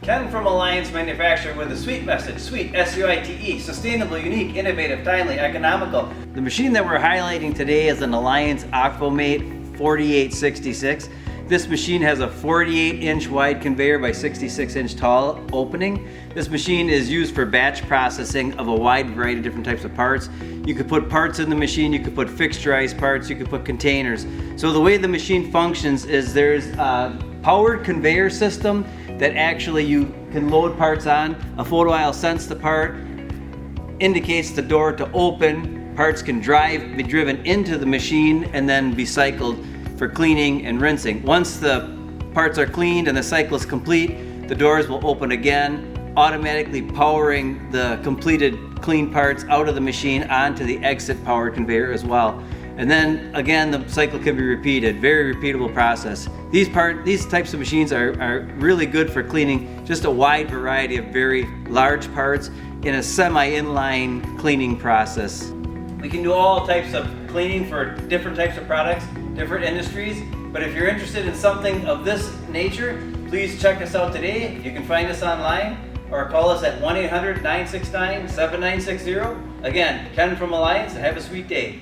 Ken from Alliance Manufacturing with a sweet message. Sweet, S-U-I-T-E, sustainable, unique, innovative, timely, economical. The machine that we're highlighting today is an Alliance Aquamate 4866. This machine has a 48-inch wide conveyor by 66-inch tall opening. This machine is used for batch processing of a wide variety of different types of parts. You could put parts in the machine, you could put fixturized parts, you could put containers. So the way the machine functions is there's a powered conveyor system that actually you can load parts on. A photo aisle sense the part, indicates the door to open. Parts can be driven into the machine and then be cycled for cleaning and rinsing. Once the parts are cleaned and the cycle is complete, the doors will open again, automatically powering the completed clean parts out of the machine onto the exit powered conveyor as well. And then again, the cycle can be repeated. Very repeatable process. These types of machines are really good for cleaning just a wide variety of very large parts in a semi-inline cleaning process. We can do all types of cleaning for different types of products, different industries, but if you're interested in something of this nature, please check us out today. You can find us online or call us at 1-800-969-7960. Again, Ken from Alliance, and have a sweet day.